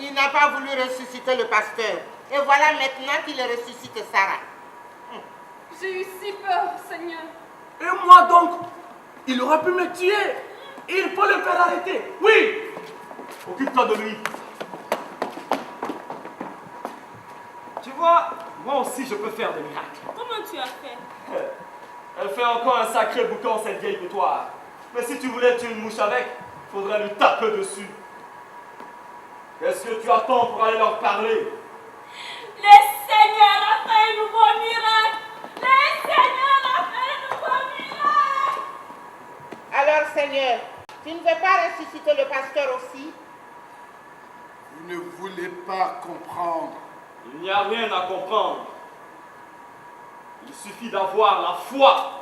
Il n'a pas voulu ressusciter le pasteur. Et voilà maintenant qu'il ressuscite Sarah. J'ai eu si peur, Seigneur. Et moi donc, il aurait pu me tuer. Il faut le faire arrêter. Oui. Occupe-toi de lui. Tu vois, moi aussi je peux faire des miracles. Comment tu as fait? Elle fait encore un sacré boucan, cette vieille boutoir. Mais si tu voulais tuer une mouche avec, il faudrait lui taper dessus. Qu'est-ce que tu attends pour aller leur parler? Le Seigneur a fait un nouveau miracle! Le Seigneur a fait un nouveau miracle! Alors, Seigneur, tu ne veux pas ressusciter le pasteur aussi? Vous ne voulez pas comprendre. Il n'y a rien à comprendre. Il suffit d'avoir la foi.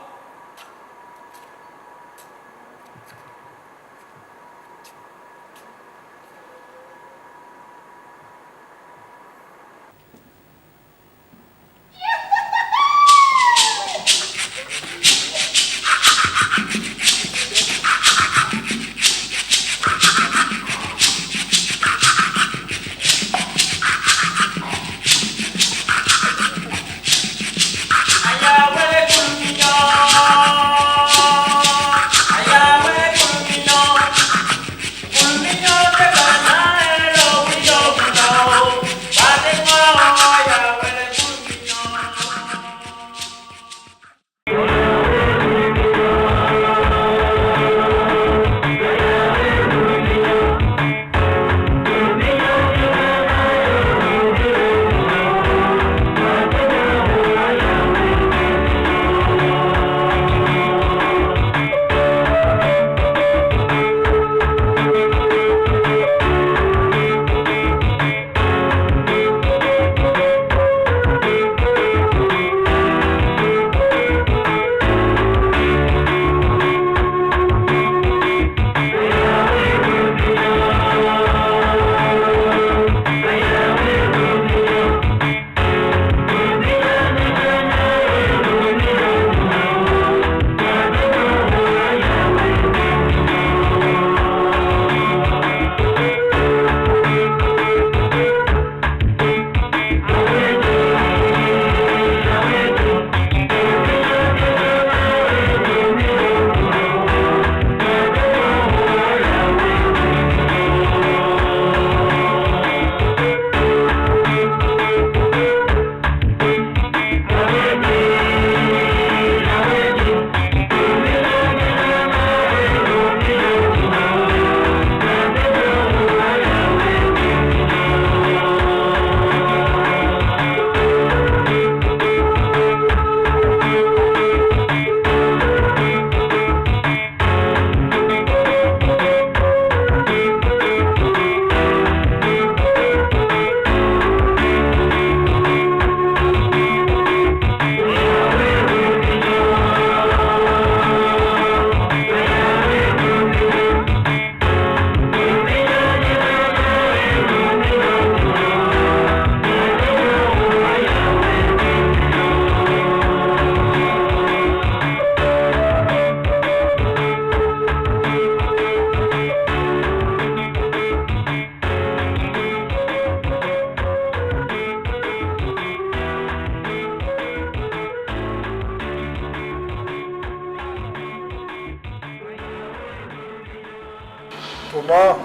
Thomas,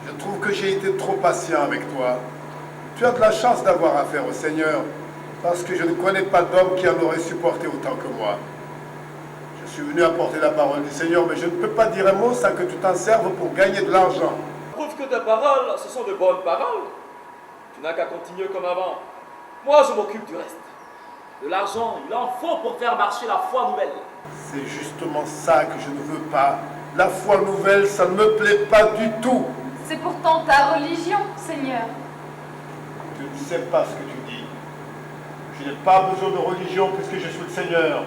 je trouve que j'ai été trop patient avec toi. Tu as de la chance d'avoir affaire au Seigneur, parce que je ne connais pas d'homme qui en aurait supporté autant que moi. Je suis venu apporter la parole du Seigneur, mais je ne peux pas dire un mot sans que tu t'en serves pour gagner de l'argent. Prouve que tes paroles, ce sont de bonnes paroles. Tu n'as qu'à continuer comme avant. Moi, je m'occupe du reste. De l'argent, il en faut pour faire marcher la foi nouvelle. C'est justement ça que je ne veux pas. La foi nouvelle, ça ne me plaît pas du tout. C'est pourtant ta religion, Seigneur. Tu ne sais pas ce que tu dis. Je n'ai pas besoin de religion puisque je suis le Seigneur.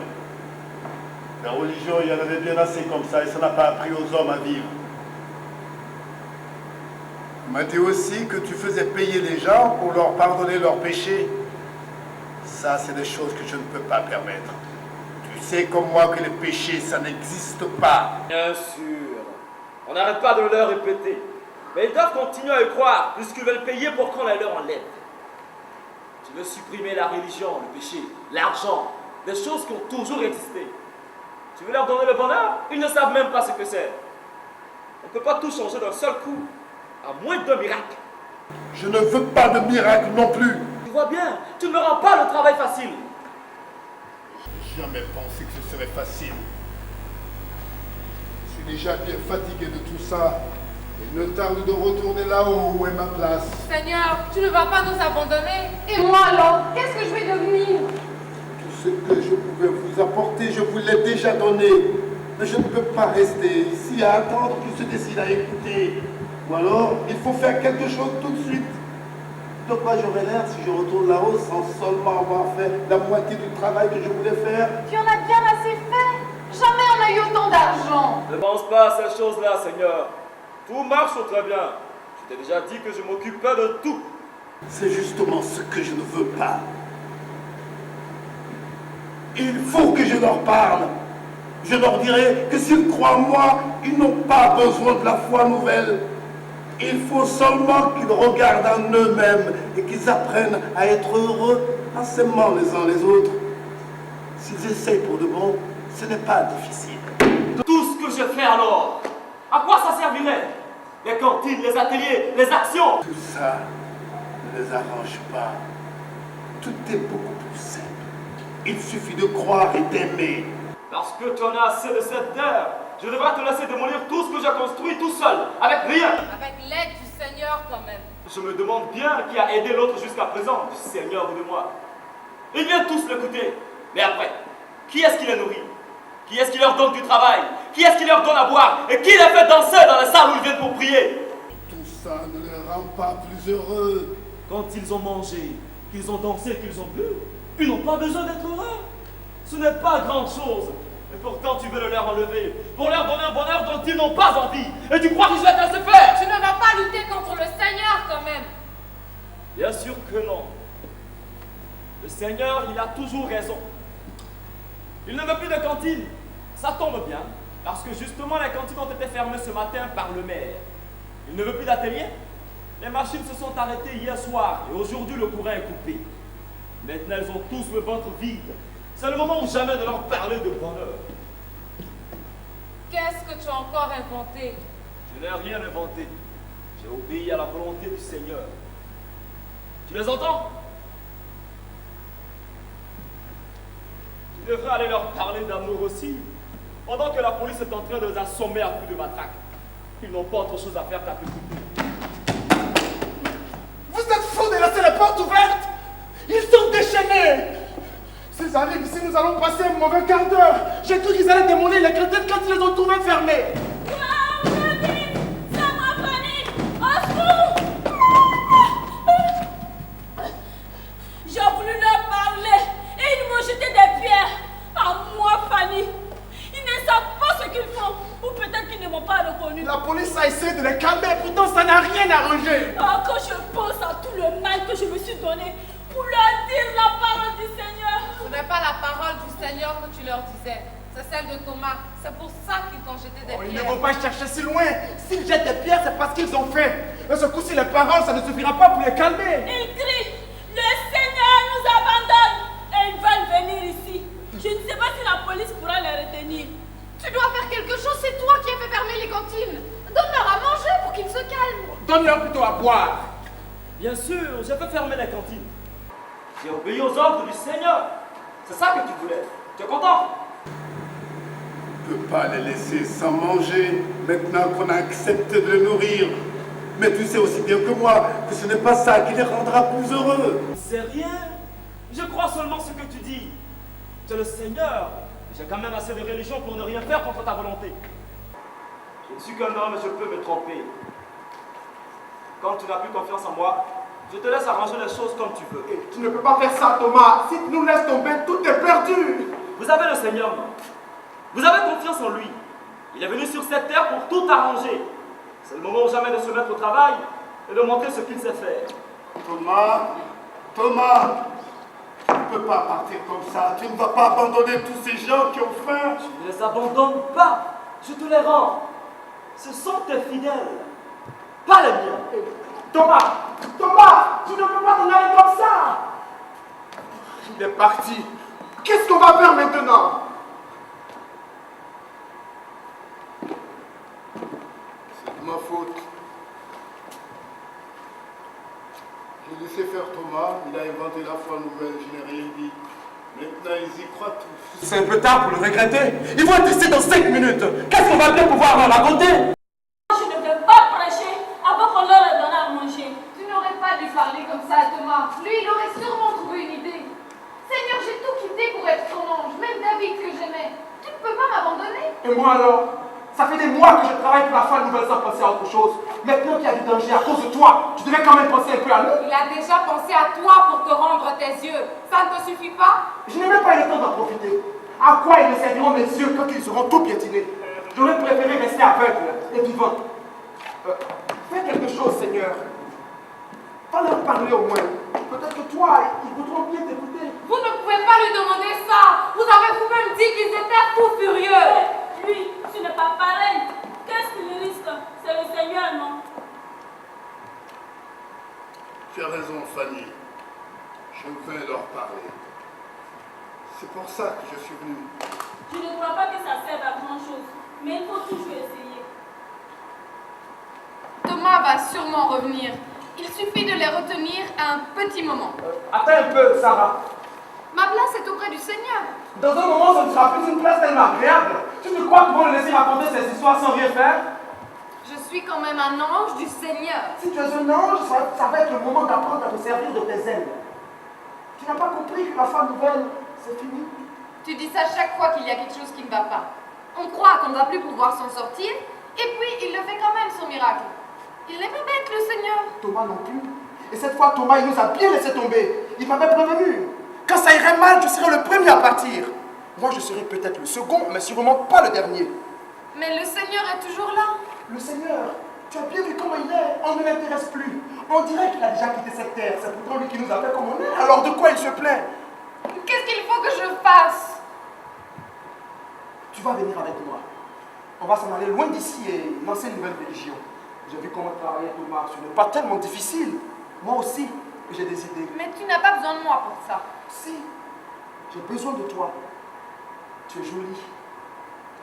La religion, il y en avait bien assez comme ça et ça n'a pas appris aux hommes à vivre. On m'a dit aussi que tu faisais payer les gens pour leur pardonner leurs péchés. Ça, c'est des choses que je ne peux pas permettre. Tu sais comme moi que les péchés, ça n'existe pas. Bien sûr. On n'arrête pas de le répéter. Mais ils doivent continuer à y croire, puisqu'ils veulent payer pour qu'on les leur enlève. Tu veux supprimer la religion, le péché, l'argent, des choses qui ont toujours existé. Tu veux leur donner le bonheur? Ils ne savent même pas ce que c'est. On ne peut pas tout changer d'un seul coup, à moins d'un miracle. Je ne veux pas de miracle non plus. Tu vois bien, tu ne me rends pas le travail facile. Je n'ai jamais pensé que ce serait facile. Je suis déjà bien fatigué de tout ça. Il me tarde de retourner là-haut où est ma place. Seigneur, tu ne vas pas nous abandonner. Et moi alors, qu'est-ce que je vais devenir? Tout ce que je pouvais vous apporter, je vous l'ai déjà donné. Mais je ne peux pas rester ici à attendre qu'il se décide à écouter. Ou alors, il faut faire quelque chose tout de suite. De quoi j'aurais l'air si je retourne là-haut sans seulement avoir fait la moitié du travail que je voulais faire? Tu en as bien assez fait. Jamais on n'a eu autant d'argent. Ne pense pas à ces choses-là, Seigneur. Tout marche très bien. Je t'ai déjà dit que je m'occupais de tout. C'est justement ce que je ne veux pas. Il faut que je leur parle. Je leur dirai que s'ils croient en moi, ils n'ont pas besoin de la foi nouvelle. Il faut seulement qu'ils regardent en eux-mêmes et qu'ils apprennent à être heureux en s'aimant les uns les autres. S'ils essayent pour de bon, ce n'est pas difficile. Tout ce que je fais alors, à quoi ça servirait? Les cantines, les ateliers, les actions. Tout ça ne les arrange pas. Tout est beaucoup plus simple. Il suffit de croire et d'aimer. Parce que tu en as assez de cette terre, je devrais te laisser démolir tout ce que j'ai construit tout seul, avec rien. Avec l'aide du Seigneur quand même. Je me demande bien qui a aidé l'autre jusqu'à présent, du Seigneur ou de moi. Ils viennent tous l'écouter. Mais après, qui est-ce qui les nourrit? Qui est-ce qui leur donne du travail? Qui est-ce qui leur donne à boire? Et qui les fait danser dans la salle où ils viennent pour prier? Tout ça ne les rend pas plus heureux. Quand ils ont mangé, qu'ils ont dansé, qu'ils ont bu, ils n'ont pas besoin d'être heureux. Ce n'est pas grande chose. Et pourtant tu veux le leur enlever, pour leur donner un bonheur dont ils n'ont pas envie. Et tu crois qu'ils souhaitent ainsi faire? Tu ne vas pas lutter contre le Seigneur quand même. Bien sûr que non. Le Seigneur, il a toujours raison. Il ne veut plus de cantine. Ça tombe bien, parce que justement les cantines ont été fermées ce matin par le maire. Il ne veut plus d'atelier. Les machines se sont arrêtées hier soir et aujourd'hui le courant est coupé. Maintenant ils ont tous le ventre vide. C'est le moment ou jamais de leur parler de bonheur. Qu'est-ce que tu as encore inventé? Je n'ai rien inventé. J'ai obéi à la volonté du Seigneur. Tu les entends? Tu devrais aller leur parler d'amour aussi, pendant que la police est en train de les assommer à coups de matraque. Ils n'ont pas autre chose à faire qu'à t'écouter. Vous êtes fous de laisser les portes ouvertes? Ils sont déchaînés. S'ils arrivent ici, nous allons passer un mauvais quart d'heure. J'ai cru qu'ils allaient démolir les chrétiens quand ils les ont trouvés fermés. Waouh, David! Ça m'a panique! Au secours! J'ai voulu leur parler et ils m'ont jeté des pierres. À moi, Fanny. Ils ne savent pas ce qu'ils font. Ou peut-être qu'ils ne m'ont pas reconnu. La police a essayé de les calmer, pourtant ça n'a rien arrangé. Quand je pense à tout le mal que je me suis donné pour leur dire la parole du Seigneur. Ce n'est pas la parole du Seigneur que tu leur disais. C'est celle de Thomas. C'est pour ça qu'ils t'ont jeté des Il ne pierres. faut pas chercher si loin. S'ils jettent des pierres, c'est parce qu'ils ont faim. Mais ce coup-ci, les paroles, ça ne suffira pas pour les calmer. Ils crient, le Seigneur nous abandonne et ils veulent venir ici. Je ne sais pas si la police pourra les retenir. Tu dois faire quelque chose, c'est toi qui as fait fermer les cantines. Donne-leur à manger pour qu'ils se calment. Donne-leur plutôt à boire. Bien sûr, j'ai fait fermer la cantine. J'ai obéi aux ordres du Seigneur. C'est ça que tu voulais. Tu es content? On ne peut pas les laisser sans manger maintenant qu'on a accepté de les nourrir. Mais tu sais aussi bien que moi que ce n'est pas ça qui les rendra plus heureux. C'est rien. Je crois seulement ce que tu dis. Tu es le Seigneur. J'ai quand même assez de religion pour ne rien faire contre ta volonté. Je ne suis qu'un homme et je peux me tromper. Quand tu n'as plus confiance en moi, je te laisse arranger les choses comme tu veux. Et tu ne peux pas faire ça, Thomas. Si tu nous laisses tomber, tout est perdu. Vous avez le Seigneur, non? Vous avez confiance en lui. Il est venu sur cette terre pour tout arranger. C'est le moment ou jamais de se mettre au travail et de montrer ce qu'il sait faire. Thomas, tu ne peux pas partir comme ça. Tu ne vas pas abandonner tous ces gens qui ont faim. Je ne les abandonne pas. Je te les rends. Ce sont tes fidèles. pas les miens. Thomas, Thomas, tu ne peux pas t'en aller comme ça. Il est parti. Qu'est-ce qu'on va faire maintenant? C'est de ma faute. J'ai laissé faire Thomas, il a inventé la foi nouvelle, je n'ai rien dit. Maintenant, ils y croient tous. C'est un peu tard pour le regretter. Ils vont être ici dans 5 minutes. Qu'est-ce qu'on va bien pouvoir leur raconter? Je ne peux pas prêcher avant qu'on leur ait donné à manger. Tu n'aurais pas dû parler comme ça à Thomas. Lui, il aurait sûrement trouvé une idée. Seigneur, j'ai tout quitté pour être ton ange, même David que j'aimais. Tu ne peux pas m'abandonner. Et moi alors? Ça fait des mois que je travaille pour la foi nouvelle sans penser à autre chose. Maintenant qu'il y a du danger à cause de toi, tu devais quand même penser un peu à nous. Il a déjà pensé à toi pour te rendre tes yeux. Ça ne te suffit pas? Je n'ai même pas eu le temps d'en profiter. À quoi ils me serviront mes yeux quand ils seront tout piétinés? J'aurais préféré rester aveugle et vivant. Fais quelque chose, Seigneur. Va leur parler au moins. Peut-être que toi, ils voudront bien t'écouter. Vous ne pouvez pas lui demander ça. Vous avez vous-même dit qu'ils étaient fous furieux. Lui, tu n'es pas pareil. Qu'est-ce qu'il risque? C'est le Seigneur, non? Tu as raison, Fanny. Je vais leur parler. C'est pour ça que je suis venu. Je ne crois pas que ça serve à grand-chose, mais il faut toujours essayer. Thomas va sûrement revenir. Il suffit de les retenir un petit moment. Attends un peu, Sarah. Ma place est auprès du Seigneur. Dans un moment, ce ne sera plus une place tellement agréable. Tu te crois qu'ils vont le laisser raconter ses histoires sans rien faire? Je suis quand même un ange du Seigneur. Si tu es un ange, ça va être le moment d'apprendre à te servir de tes ailes. Tu n'as pas compris que la foi nouvelle, c'est fini? Tu dis ça chaque fois qu'il y a quelque chose qui ne va pas. On croit qu'on ne va plus pouvoir s'en sortir, et puis il le fait quand même, son miracle. Il n'est pas bête, le Seigneur. Thomas non plus. Et cette fois, Thomas, il nous a bien laissé tomber. Il m'avait prévenu. Quand ça irait mal, je serais le premier à partir. Moi, je serai peut-être le second, mais sûrement pas le dernier. Mais le Seigneur est toujours là. Le Seigneur, tu as bien vu comment il est. On ne l'intéresse plus. On dirait qu'il a déjà quitté cette terre. C'est pourtant lui qui nous a fait comme on est. Alors de quoi il se plaint? Qu'est-ce qu'il faut que je fasse? Tu vas venir avec moi. On va s'en aller loin d'ici et lancer une nouvelle religion. J'ai vu comment travailler Thomas. Ce n'est pas tellement difficile. Moi aussi, j'ai des idées. Mais tu n'as pas besoin de moi pour ça. Si, j'ai besoin de toi. Tu es jolie.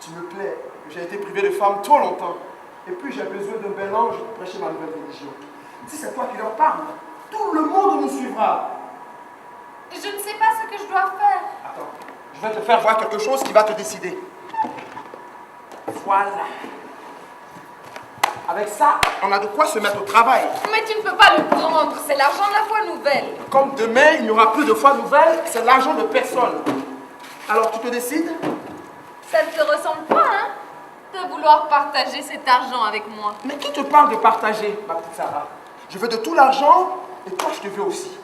Tu me plais. J'ai été privé de femme trop longtemps. Et puis j'ai besoin d'un bel ange pour prêcher ma nouvelle religion. Si c'est toi qui leur parles, tout le monde nous suivra. Je ne sais pas ce que je dois faire. Attends, je vais te faire voir quelque chose qui va te décider. Voilà. Avec ça, on a de quoi se mettre au travail. Mais tu ne peux pas le prendre. C'est l'argent de la foi nouvelle. Comme demain, il n'y aura plus de foi nouvelle, c'est l'argent de personne. Alors tu te décides? Ça ne te ressemble pas, hein, de vouloir partager cet argent avec moi. Mais qui te parle de partager, ma petite Sarah? Je veux de tout l'argent et toi, je te veux aussi.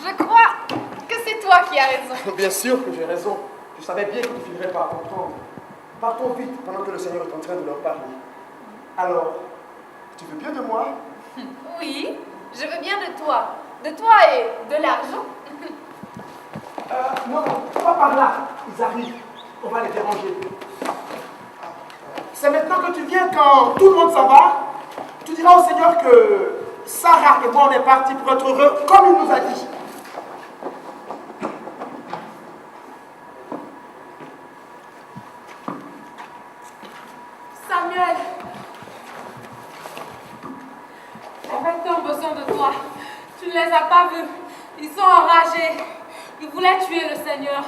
Je crois que c'est toi qui as raison. Bien sûr que j'ai raison. Je savais bien qu'ils ne finiraient pas à comprendre. Partons vite pendant que le Seigneur est en train de leur parler. Alors, tu veux bien de moi? Oui, je veux bien de toi. De toi et de l'argent. Non, pas par là. Ils arrivent. On va les déranger. C'est maintenant que tu viens quand tout le monde s'en va. Tu diras au Seigneur que Sarah et moi, on est partis pour être heureux comme il nous a dit. Samuel, les bêtes ont besoin de toi. Tu ne les as pas vus. Ils sont enragés. Ils voulaient tuer le Seigneur.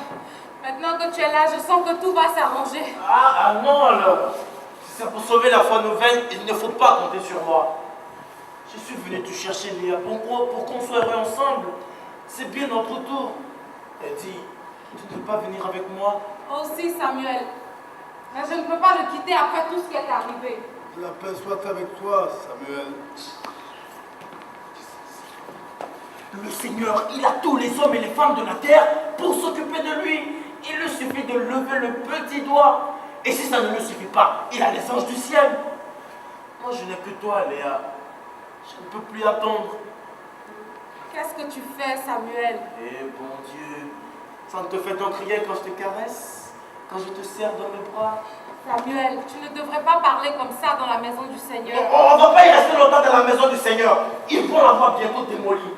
Maintenant que tu es là, je sens que tout va s'arranger. Ah non alors. Si c'est pour sauver la foi nouvelle, il ne faut pas compter sur moi. Je suis venu te chercher, Léa, pour qu'on soit heureux ensemble. C'est bien notre tour. Elle dit, tu ne peux pas venir avec moi. Aussi, Samuel. Mais je ne peux pas le quitter après tout ce qui est arrivé. La paix soit avec toi, Samuel. Le Seigneur, il a tous les hommes et les femmes de la terre pour s'occuper de lui. Il lui suffit de lever le petit doigt. Et si ça ne lui suffit pas, il a les anges du ciel. Moi, je n'ai que toi, Léa. Je ne peux plus attendre. Qu'est-ce que tu fais, Samuel? Eh bon Dieu, ça ne te fait donc rien quand je te caresse, quand je te serre dans mes bras. Samuel, tu ne devrais pas parler comme ça dans la maison du Seigneur. On ne va pas y rester longtemps dans la maison du Seigneur. Ils vont l'avoir bientôt démolie.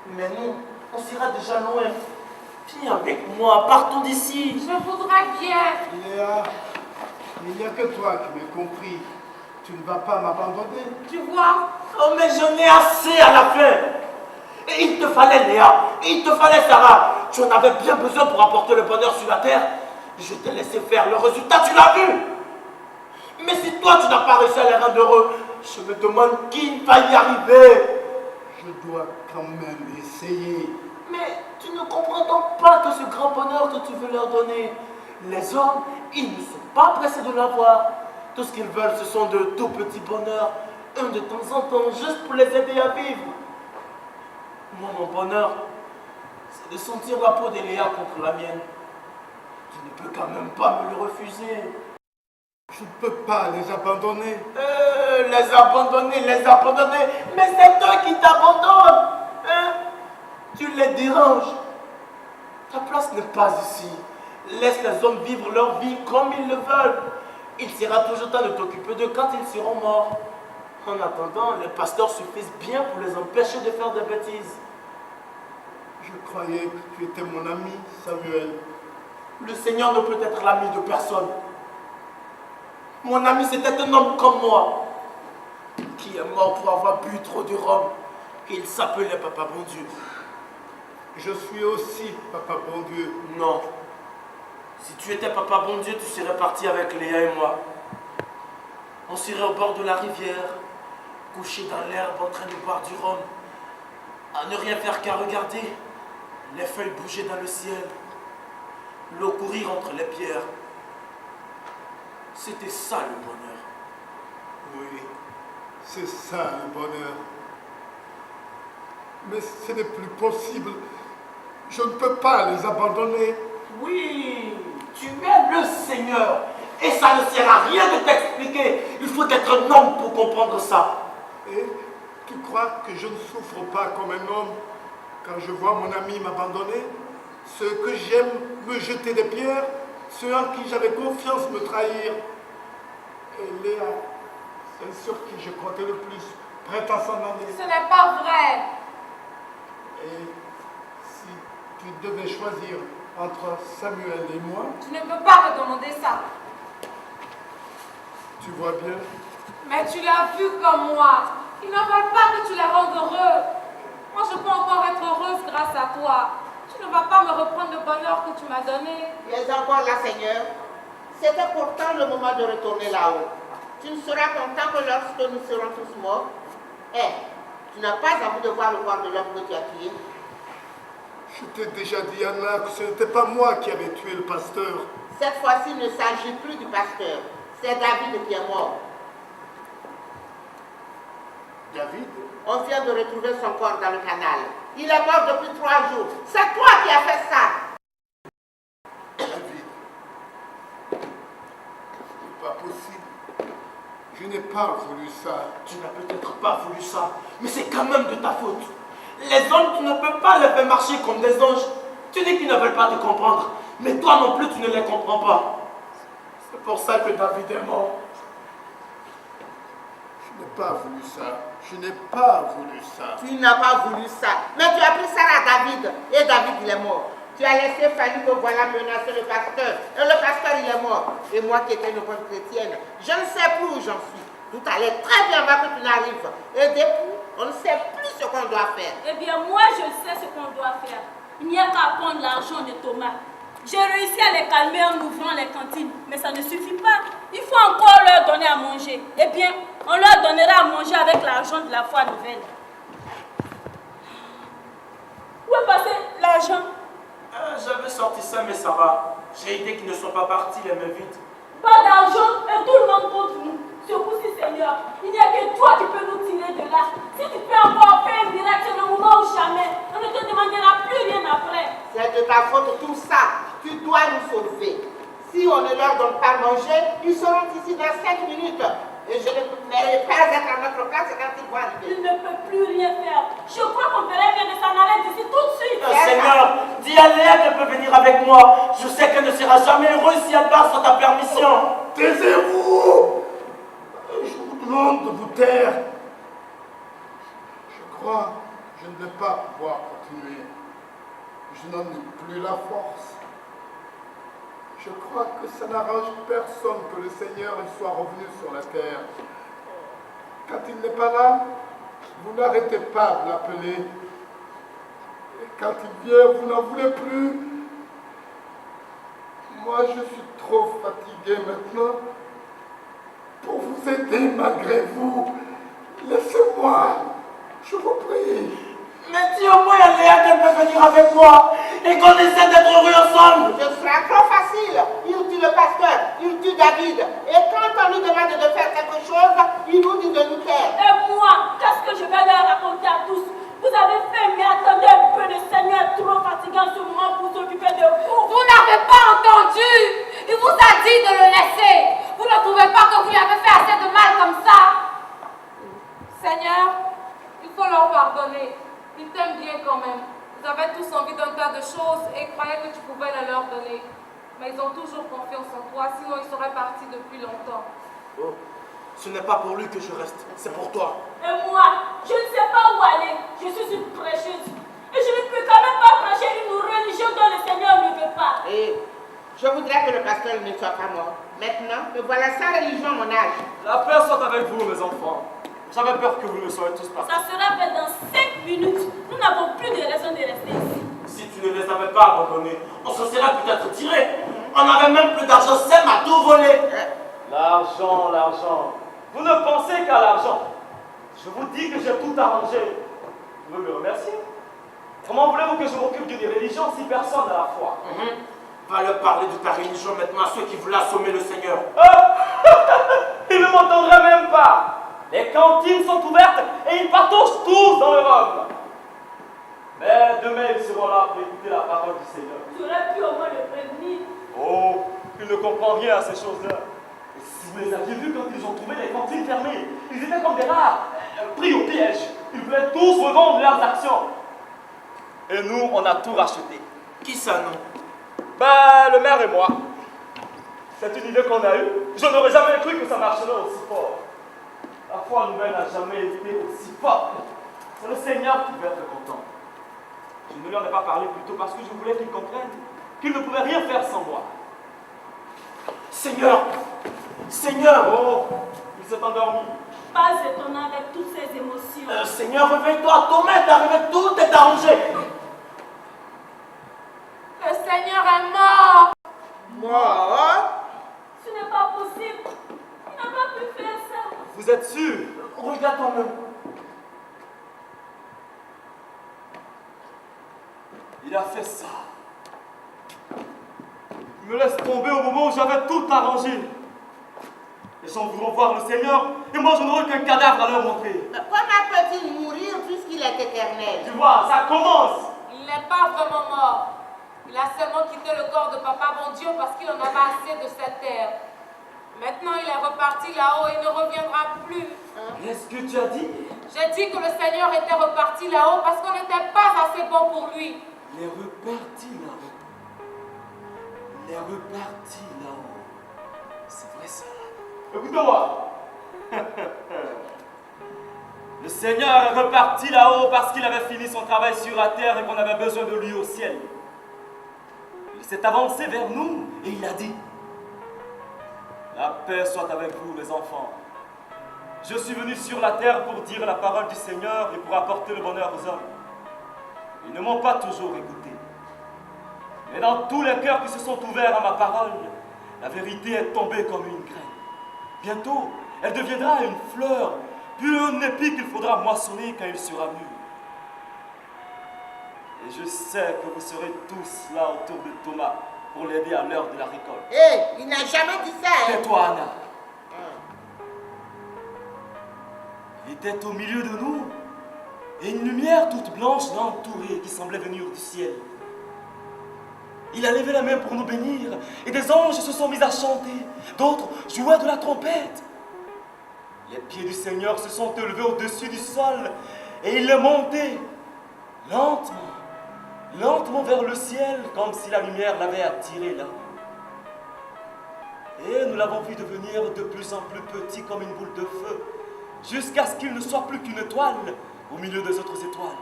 Mais nous, on sera déjà loin. Viens avec moi, partons d'ici. Je voudrais bien. Léa, il n'y a que toi qui m'as compris. Tu ne vas pas m'abandonner. Tu vois? Oh, mais j'en ai assez à la fin. Et il te fallait Léa, et il te fallait Sarah. Tu en avais bien besoin pour apporter le bonheur sur la terre. Je t'ai laissé faire le résultat, tu l'as vu. Mais si toi tu n'as pas réussi à les rendre heureux, je me demande qui va y arriver. Je dois quand même essayer. Mais tu ne comprends donc pas que ce grand bonheur que tu veux leur donner, les hommes, ils ne sont pas pressés de l'avoir. Tout ce qu'ils veulent, ce sont de tout petits bonheurs, un de temps en temps, juste pour les aider à vivre. Moi, mon bonheur, c'est de sentir la peau d'Eléa contre la mienne. Tu ne peux quand même pas me le refuser. Je ne peux pas les abandonner. Les abandonner, mais c'est eux qui t'abandonnent. Hein? Tu les déranges. Ta place n'est pas ici. Laisse les hommes vivre leur vie comme ils le veulent. Il sera toujours temps de t'occuper d'eux quand ils seront morts. En attendant, les pasteurs suffisent bien pour les empêcher de faire des bêtises. Je croyais que tu étais mon ami, Samuel. Le Seigneur ne peut être l'ami de personne. Mon ami, c'était un homme comme moi, qui est mort pour avoir bu trop de rhum. Il s'appelait Papa Bon Dieu. Je suis aussi Papa Bon Dieu. Non. Si tu étais Papa Bon Dieu, tu serais parti avec Léa et moi. On serait au bord de la rivière, couché dans l'herbe en train de boire du rhum, à ne rien faire qu'à regarder les feuilles bouger dans le ciel, l'eau courir entre les pierres. C'était ça le bonheur. Oui, c'est ça le bonheur. Mais ce n'est plus possible. Je ne peux pas les abandonner. Oui, tu es le Seigneur. Et ça ne sert à rien de t'expliquer. Il faut être un homme pour comprendre ça. Et tu crois que je ne souffre pas comme un homme quand je vois mon ami m'abandonner? Ceux que j'aime me jeter des pierres, ceux en qui j'avais confiance me trahir. Et Léa, celle sur qui je comptais le plus, prête à s'en aller. Ce n'est pas vrai. Et si tu devais choisir entre Samuel et moi, Tu ne peux pas me demander ça. tu vois bien, Mais tu l'as vu comme moi. Ils ne veulent pas que tu les rendes heureux. Moi, je peux encore être heureuse grâce à toi. Tu ne vas pas me reprendre le bonheur que tu m'as donné. Tu es encore là, Seigneur. C'était pourtant le moment de retourner là-haut. Tu ne seras content que lorsque nous serons tous morts. Tu n'as pas envie de voir le corps de l'homme que tu as tué. je t'ai déjà dit, Anna, que ce n'était pas moi qui avais tué le pasteur. Cette fois-ci, il ne s'agit plus du pasteur. C'est David qui est mort. David? On vient de retrouver son corps dans le canal. Il est mort depuis 3 jours. C'est toi qui as fait ça. David, ce n'est pas possible. Je n'ai pas voulu ça. Tu n'as peut-être pas voulu ça, mais c'est quand même de ta faute. Les hommes, tu ne peux pas les faire marcher comme des anges. Tu dis qu'ils ne veulent pas te comprendre, mais toi non plus, tu ne les comprends pas. C'est pour ça que David est mort. Je n'ai pas voulu ça. Je n'ai pas voulu ça. Tu n'as pas voulu ça. Mais tu as pris ça à David. Et David, il est mort. Tu as laissé Fanny que voilà menacer le pasteur. Et le pasteur, il est mort. Et moi qui étais une bonne chrétienne, je ne sais plus où j'en suis. Tout allait très bien avant que tu n'arrives. Et depuis, on ne sait plus ce qu'on doit faire. Eh bien, moi, je sais ce qu'on doit faire. Il n'y a qu'à prendre l'argent de Thomas. J'ai réussi à les calmer en ouvrant les cantines, mais ça ne suffit pas. Il faut encore leur donner à manger. Eh bien, on leur donnera à manger avec l'argent de la foi nouvelle. Où est passé l'argent? J'avais sorti ça, mais ça va. J'ai idée qu'ils ne sont pas partis les mains vides. Pas d'argent et tout le monde contre nous. Ce coup-ci, Seigneur, il n'y a que toi qui peux nous tirer de là. Si tu peux encore faire un miracle, c'est le moment ou jamais. On ne te demandera plus rien après. C'est de ta faute tout ça. Tu dois nous sauver. Si on ne leur donne pas à manger, ils seront ici dans 5 minutes. Et je ne pourrai pas être à notre place quand ils vont arriver. Il ne peut plus rien faire. Je crois qu'on ferait bien de s'en aller d'ici tout de suite. Seigneur, dis à Léa qu'elle peut venir avec moi. Je sais qu'elle ne sera jamais heureuse si elle part sans ta permission. taisez-vous! Je vous demande de vous taire. Je crois que je ne vais pas pouvoir continuer. Je n'en ai plus la force. Je crois que ça n'arrange personne que le Seigneur soit revenu sur la terre. Quand il n'est pas là, vous n'arrêtez pas de l'appeler. Et quand il vient, vous n'en voulez plus. Moi, je suis trop fatigué maintenant pour vous aider malgré vous. Laissez-moi, je vous prie. Mais dis au moins à Léa qu'elle peut venir avec moi et qu'on essaie d'être heureux ensemble. Ce sera trop facile. Il tue le pasteur, il tue David. Et quand on lui demande de faire quelque chose, il nous dit de nous taire. Et moi, qu'est-ce que je vais leur raconter à tous? Vous avez fait, mais attendez un peu, le Seigneur est trop fatigant en ce moment pour s'occuper de vous. Vous n'avez pas entendu. Il vous a dit de le laisser. Vous ne trouvez pas que vous lui avez fait assez de mal comme ça? Seigneur, il faut leur pardonner. Ils t'aiment bien quand même. Vous avez tous envie d'un tas de choses et croyaient que tu pouvais les leur donner. Mais ils ont toujours confiance en toi, sinon ils seraient partis depuis longtemps. Oh, ce n'est pas pour lui que je reste, c'est pour toi. Et moi, je ne sais pas où aller. Je suis une prêcheuse. Et je ne peux quand même pas prêcher une religion dont le Seigneur ne veut pas. Et je voudrais que le pasteur ne soit pas mort. Maintenant, me voilà sans religion à mon âge. La paix soit avec vous, mes enfants. J'avais peur que vous ne soyez tous partis. Ça sera fait dans 5 minutes. Nous n'avons plus de raison de rester ici. Si tu ne les avais pas abandonnés, on s'en serait peut-être tiré. On n'avait même plus d'argent, Sem a tout volé. L'argent, l'argent. Vous ne pensez qu'à l'argent. Je vous dis que j'ai tout arrangé. Vous me remercier. Comment voulez-vous que je m'occupe d'une religion si personne n'a la foi? Va leur parler de ta religion maintenant à ceux qui voulaient assommer le Seigneur. Ils ne m'entendraient même pas. Les cantines sont ouvertes et ils partagent tous dans l'Europe. Mais demain, ils seront là pour écouter la parole du Seigneur. J'aurais pu au moins le prévenir. Oh, il ne comprend rien à ces choses-là. Si vous les aviez vus quand ils ont trouvé les cantines fermées, ils étaient comme des rats, pris au piège. Ils voulaient tous revendre leurs actions. Et nous, on a tout racheté. Qui ça, non? Ben, le maire et moi. C'est une idée qu'on a eue. Je n'aurais jamais cru que ça marcherait aussi fort. La foi nouvelle n'a jamais été aussi forte. C'est le Seigneur qui veut être content. Je ne leur ai pas parlé plus tôt parce que je voulais qu'ils comprennent qu'ils ne pouvaient rien faire sans moi. Seigneur! Seigneur! Oh, il s'est endormi. Pas étonnant avec toutes ces émotions. Seigneur, réveille-toi, ton maître est arrivé, tout est arrangé. Le Seigneur est mort. Mort? Ce n'est pas possible. Il n'a pas pu faire ça. Vous êtes sûr? Regarde toi-même. Il a fait ça. Il me laisse tomber au moment où j'avais tout arrangé. Les gens voudront voir le Seigneur et moi je n'aurai qu'un cadavre à leur montrer. Comment peut-il mourir puisqu'il est éternel? Tu vois, ça commence. Il n'est pas vraiment mort. Il a seulement quitté le corps de Papa bon Dieu parce qu'il en avait assez de cette terre. Maintenant, il est reparti là-haut et ne reviendra plus. Qu'est-ce que tu as dit? J'ai dit que le Seigneur était reparti là-haut parce qu'on n'était pas assez bon pour lui. Il est reparti là-haut. Il est reparti là-haut. C'est vrai ça. Écoute-moi. Le Seigneur est reparti là-haut parce qu'il avait fini son travail sur la terre et qu'on avait besoin de lui au ciel. Il s'est avancé vers nous et il a dit: la paix soit avec vous, mes enfants. Je suis venu sur la terre pour dire la parole du Seigneur et pour apporter le bonheur aux hommes. Ils ne m'ont pas toujours écouté. Mais dans tous les cœurs qui se sont ouverts à ma parole, la vérité est tombée comme une graine. Bientôt, elle deviendra une fleur, puis un épi qu'il faudra moissonner quand il sera mûr. Et je sais que vous serez tous là autour de Thomas pour l'aider à l'heure de la récolte. Hé, il n'a jamais dit ça, hein? Tais-toi, Anna. Il était au milieu de nous, et une lumière toute blanche l'entourait qui semblait venir du ciel. Il a levé la main pour nous bénir, et des anges se sont mis à chanter, d'autres jouaient de la trompette. Les pieds du Seigneur se sont élevés au-dessus du sol, et il est monté, lentement, lentement vers le ciel, comme si la lumière l'avait attiré là. Et nous l'avons vu devenir de plus en plus petit comme une boule de feu, jusqu'à ce qu'il ne soit plus qu'une étoile au milieu des autres étoiles.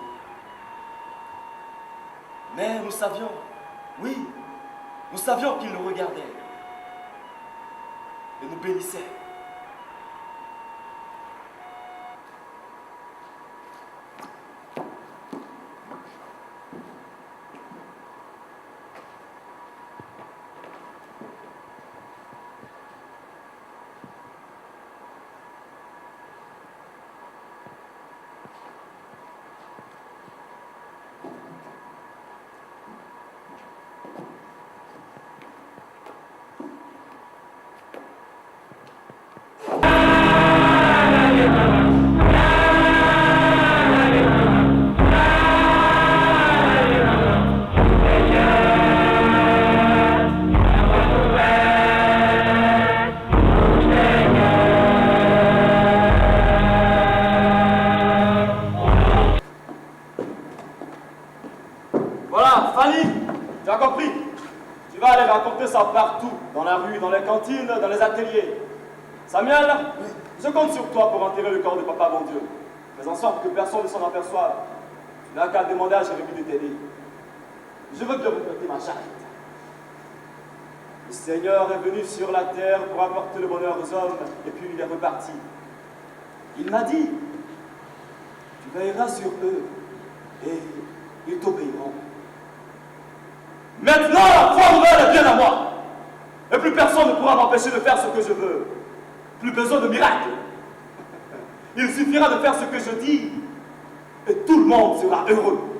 Mais nous savions, oui, nous savions qu'il nous regardait et nous bénissait. Voilà, Fanny, tu as compris? Tu vas aller raconter ça partout, dans la rue, dans les cantines, dans les ateliers. Samuel, je compte sur toi pour enterrer le corps de papa, mon Dieu. Fais en sorte que personne ne s'en aperçoive. Tu n'as qu'à demander à Jérémie de t'aider. Je veux bien vous prêter ma charité. Le Seigneur est venu sur la terre pour apporter le bonheur aux hommes, et puis il est reparti. Il m'a dit, tu veilleras sur eux, et ils t'obéiront. Maintenant, la foi nouvelle est bien à moi. Et plus personne ne pourra m'empêcher de faire ce que je veux. Plus besoin de miracles. Il suffira de faire ce que je dis, et tout le monde sera heureux.